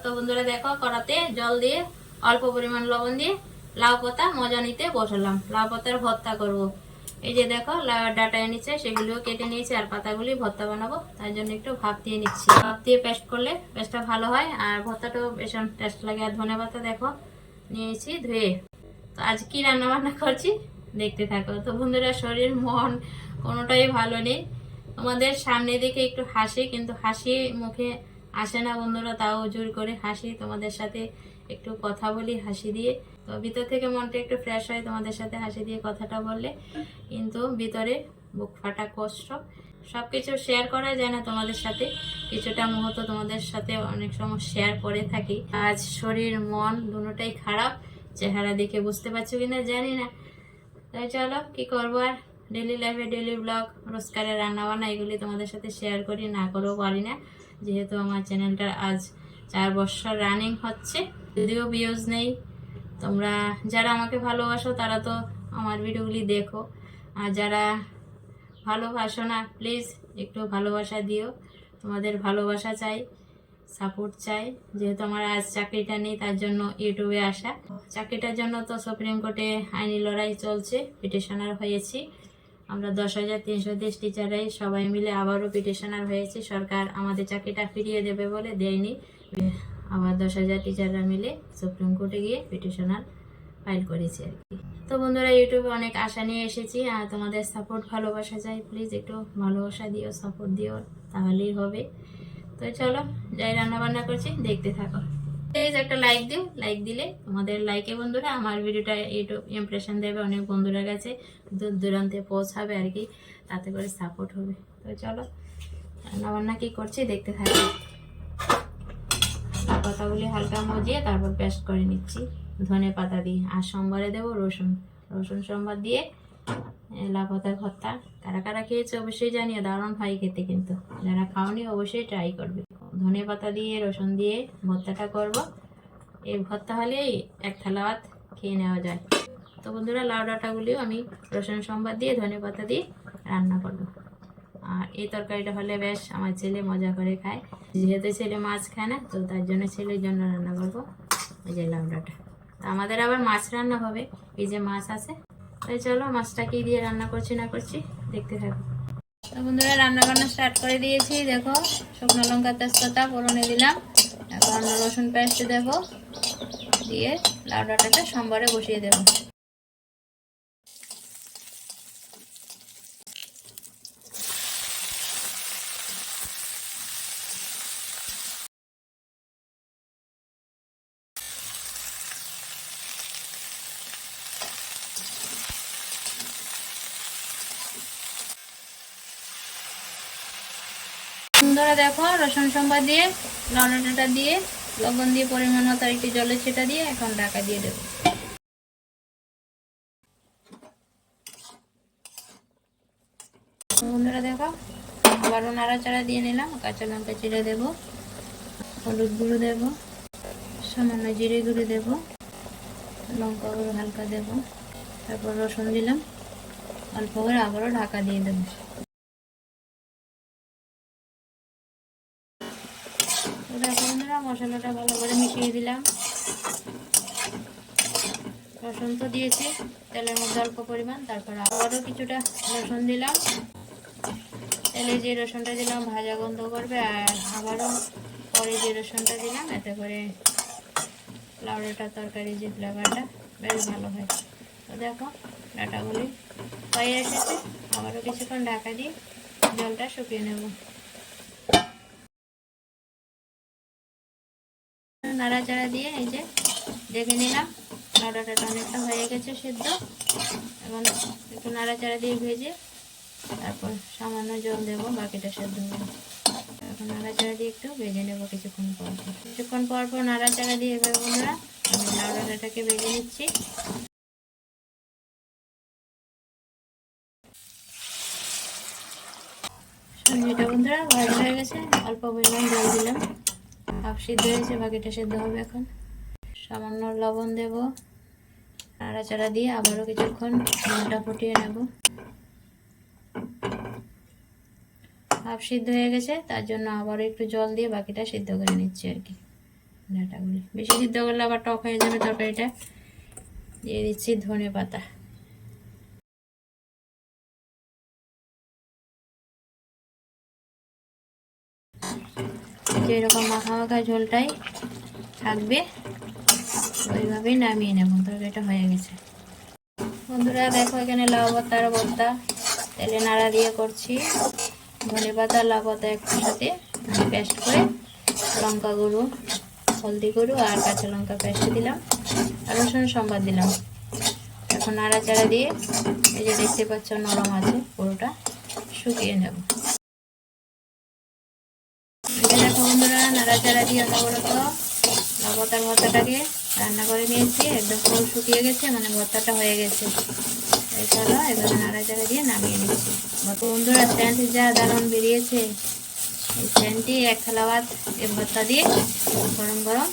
তো বন্ধুরা দেখো কড়াতে জল দিয়ে অল্প পরিমাণ লবণ দিয়ে লাউ পাতা মজা নিতে বসালাম। লাউ পাতার ভর্তা করব। এই যে দেখো লাউ ডাটা এনেছে, সেগুলিও কেটে নিয়েছি আর পাতাগুলি ভর্তা বানাবো, তার জন্য একটু ভাপ দিয়ে নিচ্ছি। ভাপ দিয়ে পেস্ট করলে পেস্টটা ভালো হয় আর ভর্তাটাও বেশ টেস্ট লাগে। আর ধনে পাতা দেখো নিয়েছি ধুয়ে। তো আজ কি রান্না বান্না করছি দেখতে থাকো। তো বন্ধুরা শরীর মন কোনোটাই ভালো নেই, তোমাদের সামনে দেখে একটু হাসি, কিন্তু হাসি মুখে আসে না বন্ধুরা, তাও জোর করে হাসি, তোমাদের সাথে একটু কথা বলি হাসি দিয়ে। তো ভিতর থেকে মনটা একটু ফ্রেশ হয় তোমাদের সাথে হাসি দিয়ে কথাটা বললে, কিন্তু ভিতরে বুক ফাটা কষ্ট। সব কিছু শেয়ার করা যায় না তোমাদের সাথে, কিছুটা মুহূর্ত তোমাদের সাথে অনেক সময় শেয়ার করে থাকি। আজ শরীর মন দুটোটাই খারাপ, চেহারা দেখে বুঝতে পারছো কিনা জানি না। তাই চলো কি করবো আর, ডেলি লাইফে ডেলি ব্লগ রোজকারের রান্নাবান্না এগুলি তোমাদের সাথে শেয়ার করি, না করেও পারি না, যেহেতু আমার চ্যানেলটা আজ 4 বছর রানিং হচ্ছে। যদিও ভিউজ নেই, তোমরা যারা আমাকে ভালোবাসো তারা তো আমার ভিডিওগুলি দেখো, আর যারা ভালোবাসো না প্লিজ একটু ভালোবাসা দিও। তোমাদের ভালোবাসা চাই, সাপোর্ট চাই। যেহেতু আমার আজ চাকরিটা নেই তার জন্য ইউটিউবে আসা। চাকরিটার জন্য তো সুপ্রিম কোর্টে আইনি লড়াই চলছে, পিটিশনার হয়েছি আমরা 10,330 টিচাররাই সবাই মিলে আবারও পিটিশনার হয়েছি। সরকার আমাদের চাকরিটা ফিরিয়ে দেবে বলে দেয়নি, আবার 10,000 টিচাররা মিলে সুপ্রিম কোর্টে গিয়ে পিটিশনার ফাইল করেছি আর কি। তো বন্ধুরা ইউটিউবে অনেক আশা নিয়ে এসেছি, আর তোমাদের সাপোর্ট ভালোবাসা চাই, প্লিজ একটু ভালোবাসা দিও, সাপোর্ট দিও, তাহলেই হবে। তো চলো যাই রান্না বান্না করছি দেখতে থাকো। প্লিজ একটা লাইক দিও, লাইক দিলে তোমাদের লাইকে বন্ধুরা আমার ভিডিওটা ইউটিউব ইমপ্রেশন দেবে অনেক বন্ধুরা কাছে, দূর দূরান্তে পৌঁছাবে আর কি, তাতে করে সাপোর্ট হবে। তো চলো রান্না বান্না কি করছি দেখতে থাকো। পাতাগুলি হালকা মজিয়ে তারপর পেস্ট করে নিচ্ছি ধনে পাতা দিয়ে, আর সোমবারে দেবো রসুন। রসুন সোমবার দিয়ে লাউ পাতার ভর্তা কারা কারা খেয়েছে অবশ্যই জানিও, দারুণ হয় খেতে, কিন্তু যারা খাওনি অবশ্যই ট্রাই করবে। ধনে পাতা দিয়ে রসুন দিয়ে ভর্তাটা করব, এই ভর্তা হলেই এক থালা ভাত খেয়ে নেওয়া যায়। তো বন্ধুরা লাউ ডাঁটাগুলিও আমি রসুন সোমবার দিয়ে ধনে পাতা দিয়ে রান্না করব। আর এই তরকারিটা হলে বেশ আমার ছেলে মজা করে খায়, যেহেতু ছেলে মাছ খায় না, তো তার জন্য ছেলের জন্য রান্না করবো এই যে লাউ ডাঁটা। তো আমাদের আবার মাছ রান্না হবে, এই যে মাছ আছে। তাই চলো মাছটা কি দিয়ে রান্না করছি না করছি দেখতে থাকো। তো বন্ধুরা রান্না বান্না স্টার্ট করে দিয়েছি, দেখো শুকনো লঙ্কা তেজপাতা ফোড়নে দিলাম, এখন রসুন পেস্ট দেবো, দিয়ে লাউ ডাঁটাটা সোমবারে বসিয়ে দেবো। বন্ধুরা দেখো রসুন সোমবার দিয়ে লাউ ডাঁটাটা দিয়ে লবণ দিয়ে পরিমাণ মতো একটু জলের ছিটা দিয়ে এখন ঢাকা দিয়ে দেবো। বন্ধুরা দেখো আবারও নাড়াচাড়া দিয়ে নিলাম, কাঁচা লঙ্কা চিড়ে দেবো, হলুদ গুঁড়ো দেবো, সামান্য জিরে গুঁড়ো দেবো, লঙ্কা গুঁড়ো হালকা দেবো, তারপর রসুন দিলাম অল্প করে, আবারও ঢাকা দিয়ে দেবো। দেখো বন্ধুরা মশলাটা ভালো করে মিশিয়ে দিলাম, রসুন তো দিয়েছি তেলের মধ্যে অল্প পরিমাণ, তারপর আবারও কিছুটা রসুন দিলাম, তেলে যে রসুনটা দিলাম ভাজা গন্ধ করবে, আর আবারও পরে যে রসুনটা দিলাম এতে করে লাউ ডাঁটা তরকারি যে ফ্লেভারটা বেশ ভালো হয়। তো দেখো ডাঁটাগুলি হয়ে এসেছে, আবারও কিছুক্ষণ ঢাকা দিয়ে জলটা শুকিয়ে নেব। নাড়াচাড়া দিয়ে এই যে দেখে নিলাম লাউ ডাঁটাটা অনেকটা হয়ে গেছে সেদ্ধ, এখন একটু নাড়াচাড়া দিয়ে ভেজে তারপর সামান্য জল দেবো, বাকিটা সেদ্ধ হবে। এখন নাড়াচাড়া দিয়ে একটু ভেজে নেবো কিছুক্ষণ পর নাড়াচাড়া দিয়ে এবার বন্ধুরা আমি লাউ ডাঁটাটাকে ভেজে নিচ্ছি। সবজিটা বন্ধুরা ভাজা হয়ে গেছে, অল্প পরিমাণ জল দিলাম, হাফ সিদ্ধ হয়েছে, বাকিটা সেদ্ধ হবে। এখন সামান্য লবণ দেব, নাড়াচাড়া দিয়ে আবারও কিছুক্ষণ ঝোলটা ফুটিয়ে নেব। হাফ সিদ্ধ হয়ে গেছে, তার জন্য আবারও একটু জল দিয়ে বাকিটা সিদ্ধ করে নিচ্ছি আর কি। ডাঁটাগুলি বেশি সিদ্ধ করলে আবার টক হয়ে যাবে তরকারিটা। দিয়ে দিচ্ছি ধনে পাতা। এরকম মাখা মাখা ঝোলটাই থাকবে, ওইভাবেই নামিয়ে নেব। তরকারিটা হয়ে গেছে বন্ধুরা। দেখো এখানে লাউ পাতার ভর্তা তেলে নাড়া দিয়ে করছি। ধনে পাতা লাউ পাতা একসাথে পেস্ট করে লঙ্কা গুঁড়ো, হলদি গুঁড়ো আর কাঁচা লঙ্কা পেস্ট দিলাম আর রসুন সম্বাদ দিলাম। এখন নাড়াচাড়া দিয়ে এই যে দেখতে পাচ্ছ নরম আছে, পুরোটা শুকিয়ে নেব। দেখো বন্ধুরা নাড়াচাড়া দিয়ে অনবরত লাউ পাতার ভর্তাটাকে রান্না করে নিয়েছি। একদম পুরো শুকিয়ে গেছে, মানে ভর্তাটা হয়ে গেছে। এই চলো এবার নাড়াচাড়া দিয়ে নামিয়ে নিচ্ছি। বন্ধুরা সেন্ট যা দারুণ বেরিয়েছে, এই সেন্টটি এক থালা ভাত এই ভর্তা দিয়ে গরম গরম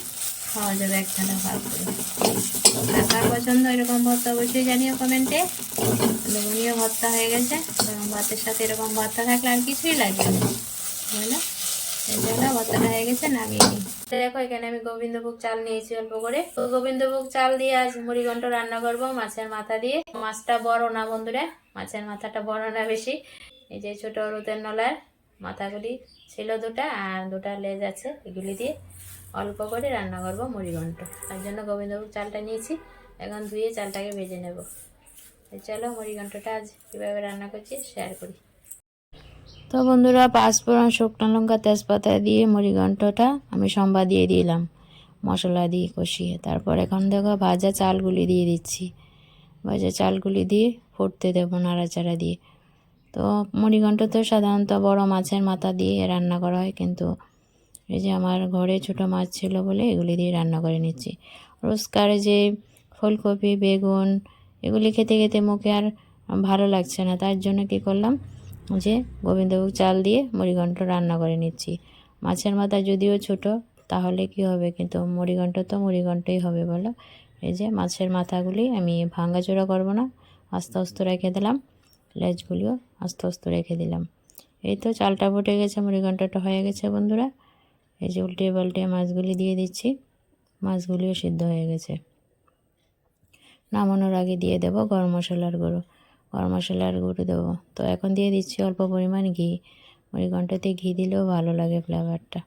খাওয়া যাবে, এক থালা ভাত করে। আর কার পছন্দ এরকম ভর্তা অবশ্যই জানিও কমেন্টে। লবণীয় ভর্তা হয়ে গেছে, গরম ভাতের সাথে এরকম ভর্তা থাকলে আর কিছুই লাগবে না, বুঝলে? এই জন্য ভর্তাটা হয়ে গেছে, নামিয়ে নিই। দেখো এখানে আমি গোবিন্দভোগ চাল নিয়েছি অল্প করে। তো গোবিন্দভোগ চাল দিয়ে আজ মুড়িঘণ্ট রান্না করব মাছের মাথা দিয়ে। মাছটা বড় না বন্ধুরা, মাছের মাথাটা বড় না বেশি। এই যে ছোট রুতের নলার মাথাগুলি ছিল দুটা, আর দুটা লেজ আছে, এগুলি দিয়ে অল্প করে রান্না করব মুড়িঘণ্ট। তার জন্য গোবিন্দভোগ চালটা নিয়েছি, এখন ধুয়ে চালটাকে ভেজে নেব। চলো মুড়িঘণ্টটা আজ কীভাবে রান্না করছি শেয়ার করি। তো বন্ধুরা পাঁচফোড়ন, শুকনো লঙ্কা, তেজপাতা দিয়ে মুড়িঘণ্টটা আমি সম্বাদ দিয়ে দিলাম মশলা দিয়ে কষিয়ে। তারপর এখন দেখো ভাজা চালগুলি দিয়ে দিচ্ছি। ভাজা চালগুলি দিয়ে ফুটতে দেবো নাড়াচাড়া দিয়ে। তো মুড়িঘণ্ট তো সাধারণত বড় মাছের মাথা দিয়ে রান্না করা হয়, কিন্তু এই যে আমার ঘরে ছোট মাছ ছিল বলে এগুলি দিয়ে রান্না করে নিচ্ছি। রোজকার যে ফুলকপি, বেগুন এগুলি খেতে খেতে মুখে আর ভালো লাগছে না, তার জন্য কি করলাম যে গোবিন্দভোগ চাল দিয়ে মুড়িঘণ্ট রান্না করে নিচ্ছি। মাছের মাথা যদিও ছোট তাহলে কি হবে, কিন্তু মুড়িঘণ্ট তো মুড়িঘণ্টই হবে বলো। এই যে মাছের মাথাগুলি আমি ভাঙাচোরা করব না, আস্তে আস্তে রেখে দিলাম, লেজগুলিও আস্তে আস্তে রেখে দিলাম। এই তো চালটা ফুটে গেছে, মুড়িঘণ্টটা হয়ে গেছে বন্ধুরা। এই যে উল্টে পাল্টে মাছগুলি দিয়ে দিচ্ছি, মাছগুলিও সিদ্ধ হয়ে গেছে। নামানোর আগে দিয়ে দেব গরম মশলার গুঁড়ো, গরম মশলার গুঁড়ো দেবো। তো এখন দিয়ে দিচ্ছি অল্প পরিমাণ ঘি। মুড়িঘণ্টতে ঘি দিলেও ভালো লাগে ফ্লেভারটা।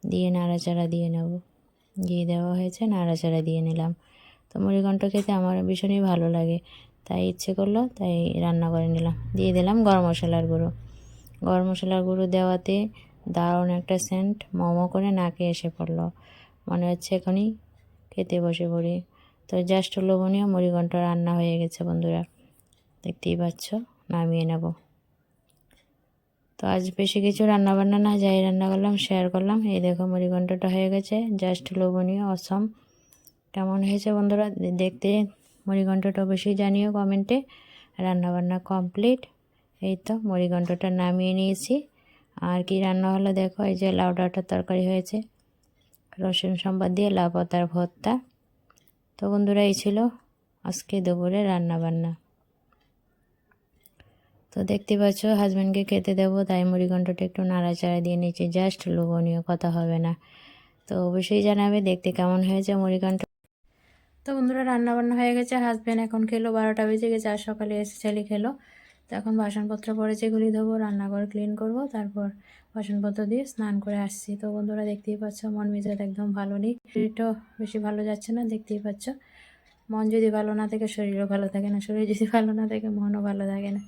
দিয়ে নাড়াচাড়া দিয়ে নেব। ঘি দেওয়া হয়েছে, নাড়াচাড়া দিয়ে নিলাম। তো মুড়িঘণ্ট খেতে আমার ভীষণই ভালো লাগে, তাই ইচ্ছে করলো তাই রান্না করে নিলাম। দিয়ে দিলাম গরম মশলার গুঁড়ো। গরম মশলার গুঁড়ো দেওয়াতে দারুণ একটা সেন্ট মোমো করে নাকে এসে পড়লো, মনে হচ্ছে এখনই খেতে বসে পড়ি। তো জাস্ট লোভনীয় মুড়িঘণ্ট রান্না হয়ে গেছে বন্ধুরা, দেখতেই পাচ্ছ। নামিয়ে নেব। তো আজ বেশি কিছু রান্নাবান্না না, যাই রান্না করলাম শেয়ার করলাম। এই দেখো মুড়িঘণ্টটা হয়ে গেছে, জাস্ট লোভনীয়, অসম। কেমন হয়েছে বন্ধুরা দেখতে মুড়িঘণ্টটা অবশ্যই জানিও কমেন্টে। রান্নাবান্না কমপ্লিট। এই তো মুড়িঘণ্টটা নামিয়ে নিয়েছি। আর কি রান্না হলো দেখো, এই যে লাউ ডাঁটার তরকারি হয়েছে, রসুন সম্বাদ দিয়ে লাউ পাতার ভর্তা। তো বন্ধুরা এই ছিল আজকে দুপুরে রান্নাবান্না। তো দেখতে পাচ্ছ হাজব্যান্ডকে খেতে দেবো, তাই মুড়িঘণ্টটা একটু নাড়াচাড়া দিয়ে নিচ্ছি, জাস্ট লোভনীয়, কথা হবে না। তো অবশ্যই জানাবে দেখতে কেমন হয়েছে মুড়িঘণ্ট। তো বন্ধুরা রান্নাবান্না হয়ে গেছে, হাজব্যান্ড এখন খেলো, 12টা বেজে গেছে, আর সকালে এসে ছেলে খেলো। তো এখন বাসনপত্র পড়েছে, এগুলি ধোবো, রান্নাঘর ক্লিন করব, তারপর বাসনপত্র দিয়ে স্নান করে আসছি। তো বন্ধুরা দেখতেই পাচ্ছ মন মেজাজ একদম ভালো নেই, শরীরটাও বেশি ভালো যাচ্ছে না, দেখতেই পাচ্ছ। মন যদি ভালো না থাকে শরীরও ভালো থাকে না, শরীর যদি ভালো না থাকে মনও ভালো থাকে না।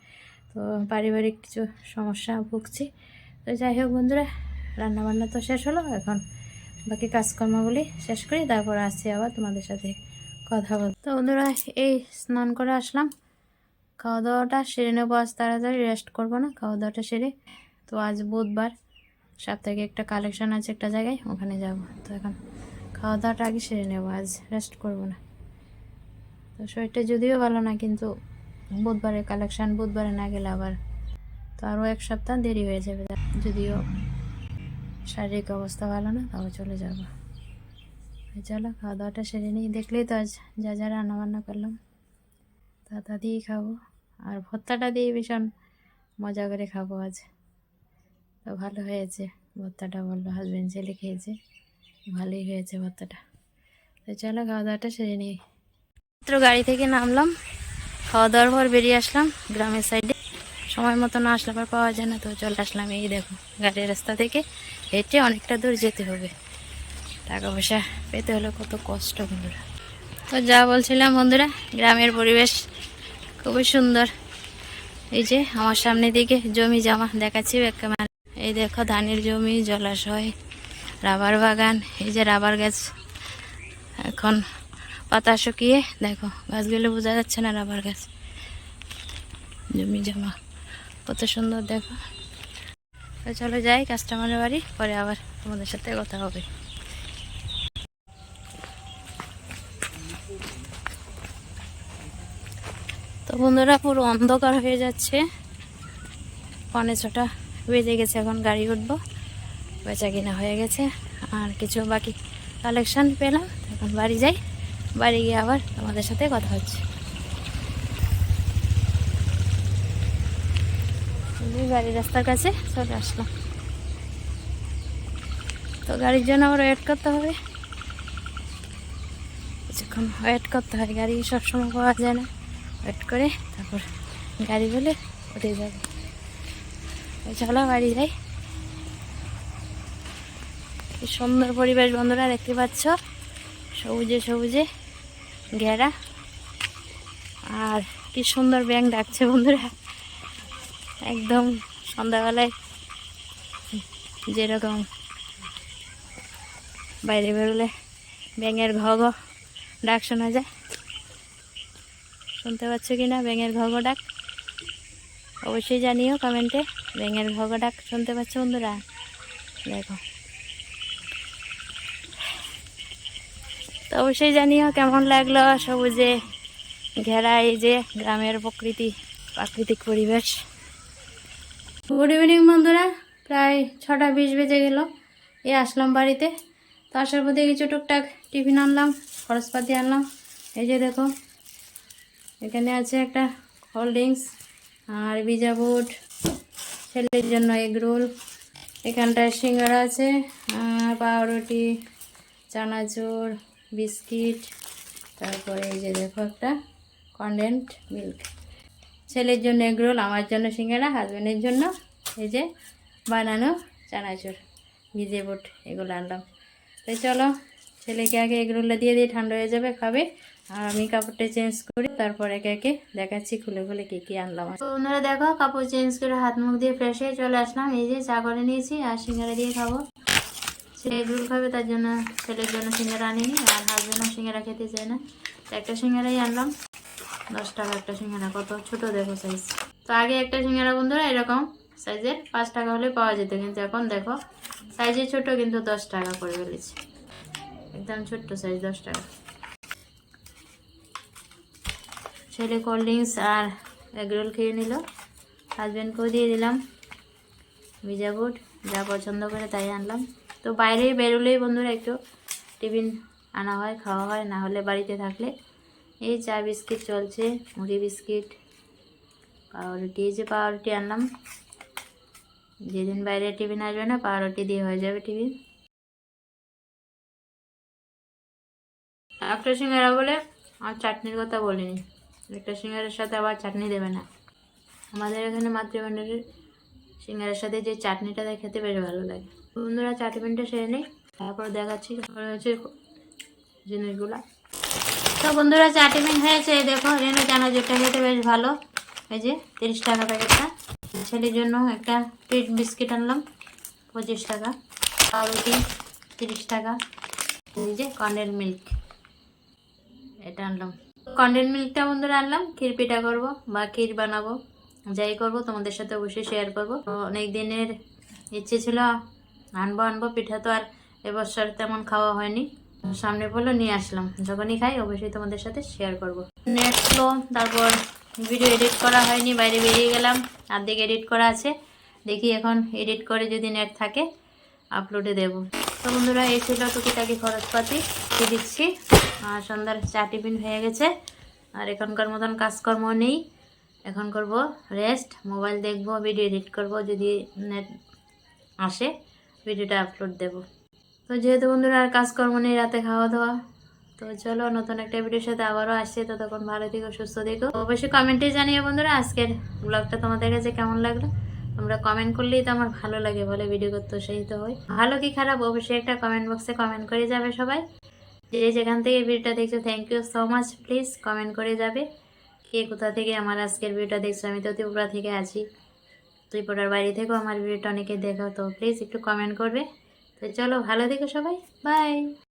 তো পারিবারিক কিছু সমস্যা ভুগছি। তো যাই হোক বন্ধুরা রান্নাবান্না তো শেষ হলো, এখন বাকি কাজকর্মগুলি শেষ করি, তারপর আসছি আবার তোমাদের সাথে কথা বল। তো বন্ধুরা এই স্নান করে আসলাম, খাওয়া দাওয়াটা সেরে নেবো আজ, তাড়াতাড়ি রেস্ট করবো না, খাওয়া দাওয়াটা সেরে। তো আজ বুধবার, সাপ্তাহিক একটা কালেকশন আছে একটা জায়গায়, ওখানে যাব। তো এখন খাওয়া দাওয়াটা আগে সেরে নেবো, আজ রেস্ট করবো না। তো শরীরটা যদিও ভালো না, কিন্তু বুধবারের কালেকশান, বুধবারে না গেলে আবার তো আরও এক সপ্তাহ দেরি হয়ে যাবে, যদিও শারীরিক অবস্থা ভালো না, তাও চলে যাব। চলো খাওয়া দাওয়াটা সেরে নিই। দেখলেই তো আজ যা যা রান্নাবান্না করলাম তা দিয়েই খাবো, আর ভর্তাটা দিয়ে ভীষণ মজা করে খাবো আজ। তো ভালো হয়েছে ভর্তাটা, বললো হাজব্যান্ড, ছেলে খেয়েছে, ভালোই হয়েছে ভর্তাটা। তো চলো খাওয়া দাওয়াটা সেরে নিই। মাত্র গাড়ি থেকে নামলাম, খাওয়া দাওয়ার পর বেরিয়ে আসলাম গ্রামের সাইডে। সময় মতো না আসলে আবার পাওয়া যায় না, তো চলে আসলাম। এই দেখো গাড়ির রাস্তা থেকে হেঁটে অনেকটা দূর যেতে হবে। টাকা পয়সা পেতে হলে কত কষ্ট বন্ধুরা। তো যা বলছিলাম বন্ধুরা, গ্রামের পরিবেশ খুবই সুন্দর। এই যে আমার সামনে দিকে জমি জমা দেখাচ্ছি ক্যামেরা। এই দেখো ধানের জমি, জলাশয়, রাবার বাগান। এই যে রাবার গাছ এখন পাতা শুকিয়ে দেখো, গাছগুলো বোঝা যাচ্ছে না রাবার গাছ। জমি জমা কত সুন্দর দেখো। তো চলো যাই কাস্টমারের বাড়ি, পরে আবার তোমাদের সাথে কথা হবে। তো বন্ধুরা পুরো অন্ধকার হয়ে যাচ্ছে, 5:45 বেজে গেছে। এখন গাড়ি উঠবো, বেচা কিনা হয়ে গেছে, আর কিছু বাকি কালেকশন পেলাম। এখন বাড়ি যাই, বাড়ি গিয়ে আবার তোমাদের সাথে কথা হচ্ছে। গাড়ি রাস্তার কাছে চলে আসলাম। তো গাড়ির জন্য আবার ওয়েট করতে হবে, কিছুক্ষণ ওয়েট করতে হয়। গাড়ি সবসময় পাওয়া যায় না, ওয়েট করে তারপর গাড়ি বলে উঠে যাবে। চলো বাড়ি যাই। কি সুন্দর পরিবেশ বন্ধুরা, দেখতে পাচ্ছ, সবুজে সবুজে ঘেরা। আর কি সুন্দর ব্যাঙ ডাকছে বন্ধুরা, একদম সন্ধ্যাবেলায় যেরকম বাইরে বেরোলে ব্যাঙের ঘ ঘ ডাক শোনা যায়। শুনতে পাচ্ছ কি না ব্যাঙের ঘ ঘ ডাক? অবশ্যই জানিও কমেন্টে, ব্যাঙের ঘ ঘ ডাক শুনতে পাচ্ছ বন্ধুরা? দেখো, তো অবশ্যই জানিও কেমন লাগলো সবুজে ঘেরা এই যে গ্রামের প্রাকৃতিক পরিবেশ। গুড ইভিনিং বন্ধুরা, প্রায় 6:20 বেজে গেল। আসলাম বাড়িতে। তো আসার মধ্যে কিছু টুকটাক টিফিন আনলাম, খরচপাতি আনলাম। এই যে দেখো, এখানে আছে একটা কোল্ড ড্রিঙ্কস আর ভিজা বুট, ছেলের জন্য এগ রোল, এখানটায় সিঙ্গারা আছে, পাউরুটি, চানাচুর, বিস্কিট, তারপরে এই যে দেখো একটা কনডেন্ট মিল্ক। ছেলের জন্য এগ রোল, আমার জন্য সিঙ্গারা, হাজব্যান্ডের জন্য এই যে বানানো চানাচুর, ভিজে বুট, এগুলো আনলাম। তো চলো ছেলেকে আগে এগ রোলটা দিয়ে ঠান্ডা হয়ে যাবে, খাবে। আর আমি কাপড়টা চেঞ্জ করি, তারপর একে একে দেখাচ্ছি খুলে খুলে কী আনলাম। তো ওনারা দেখো কাপড় চেঞ্জ করে হাত মুখ দিয়ে ফ্রেশ হয়ে চলে আসলাম। এই যে চা করে নিয়েছি আর সিঙ্গারা দিয়ে খাবো। ছেলে এগ রোল খাবে, তার জন্য ছেলের জন্য সিঙ্গারা আনিনি, আর হাজব্যান্ডও সিঙ্গারা খেতে চায় না। তো একটা সিঙ্গারাই আনলাম, 10 টাকা একটা সিঙ্গারা, কত ছোট দেখো সাইজ। তো আগে একটা সিঙ্গারা বন্ধুরা এরকম সাইজের 5 টাকা হলে পাওয়া যেত, কিন্তু এখন দেখো সাইজে ছোট, কিন্তু 10 টাকা করে ফেলেছে, একদম ছোট্ট সাইজ, 10 টাকা। ছেলে কোল্ড ড্রিঙ্কস আর এগ রোল খেয়ে নিল, হাজব্যান্ডকেও দিয়ে দিলাম ভিজা বুট, যা পছন্দ করে তাই আনলাম। তো বাইরে বেরোলেই বন্ধুরা একটু টিফিন আনা হয়, খাওয়া হয়, না হলে বাড়িতে থাকলে এই চা বিস্কিট চলছে, মুড়ি বিস্কিট, পাউরুটি। এই যে পাউরুটি আনলাম, যেদিন বাইরে টিফিন আসবে না পাউরুটি দিয়ে হয়ে যাবে টিফিন। একটা সিঙ্গারা বলে আর চাটনির কথা বলিনি, একটা সিঙ্গারের সাথে আবার চাটনি দেবে না। আমাদের এখানে মাতৃভাণ্ডারের সিঙ্গারের সাথে যে চাটনিটা দেয় খেতে বেশ ভালো লাগে। বন্ধুরা চা টিফিনটা সেরে নেই, তারপর দেখাচ্ছি হচ্ছে জিনিসগুলা। তো বন্ধুরা চা টিফিন হয়েছে, দেখো রেনু চানাচুরটা খেতে বেশ ভালো, এই যে 30 টাকা প্যাকেটটা। ছেলের জন্য একটা ট্রিট বিস্কিট আনলাম 25 টাকা, পাউরুটি 30 টাকা, এই যে কন্ডেন্স মিল্ক এটা আনলাম। কন্ডেন্স মিল্কটা বন্ধুরা আনলাম, ক্ষীর পিঠা করবো বা ক্ষীর বানাবো, যাই করবো তোমাদের সাথে অবশ্যই শেয়ার করবো। অনেক দিনের ইচ্ছে ছিল আনবো পিঠা, তো আর এবছর তেমন খাওয়া হয়নি, সামনে বললো নিয়ে আসলাম, যখনই খাই অবশ্যই তোমাদের সাথে শেয়ার করব। নেট স্লো, তারপর ভিডিও এডিট করা হয়নি, বাইরে বেরিয়ে গেলাম, অর্ধেক এডিট করা আছে, দেখি এখন এডিট করে যদি নেট থাকে আপলোডে দেব। তো বন্ধুরা এই ছিল টুকিটাকি খরচপাতি দিয়ে দিচ্ছি। আর সন্ধ্যার চা টিফিন হয়ে গেছে, আর এখনকার মতন কাজকর্ম নেই, এখন করব রেস্ট, মোবাইল দেখবো, ভিডিও এডিট করব, যদি নেট আসে ভিডিওটা আপলোড দেব। তো যেহেতু বন্ধুরা আর কাজকর্ম নেই, রাতে খাওয়া দাওয়া, তো চলো নতুন একটা ভিডিওর সাথে আবারও আসছে। তো তখন ভালো থেকো, সুস্থ থেকো। অবশ্যই কমেন্টে জানিয়ে বন্ধুরা আজকের ব্লগটা তোমাদের কাছে কেমন লাগলো। তোমরা কমেন্ট করলেই তো আমার ভালো লাগে, বলে ভিডিও করতে উৎসাহিত হয়। ভালো কি খারাপ অবশ্যই একটা কমেন্ট বক্সে কমেন্ট করে যাবে সবাই। যে যেখান থেকে ভিডিওটা দেখছো thank you so much, please comment করে যাবে কে কোথা থেকে আমার আজকের ভিডিওটা দেখছো। আমি তো ত্রিপুরা থেকে আছি, ত্রিপুরার বাইরে থেকেও আমার ভিডিওটা অনেকে দেখো, তো প্লিজ একটু কমেন্ট করবে। তো চলো ভালো থেকো সবাই, বাই।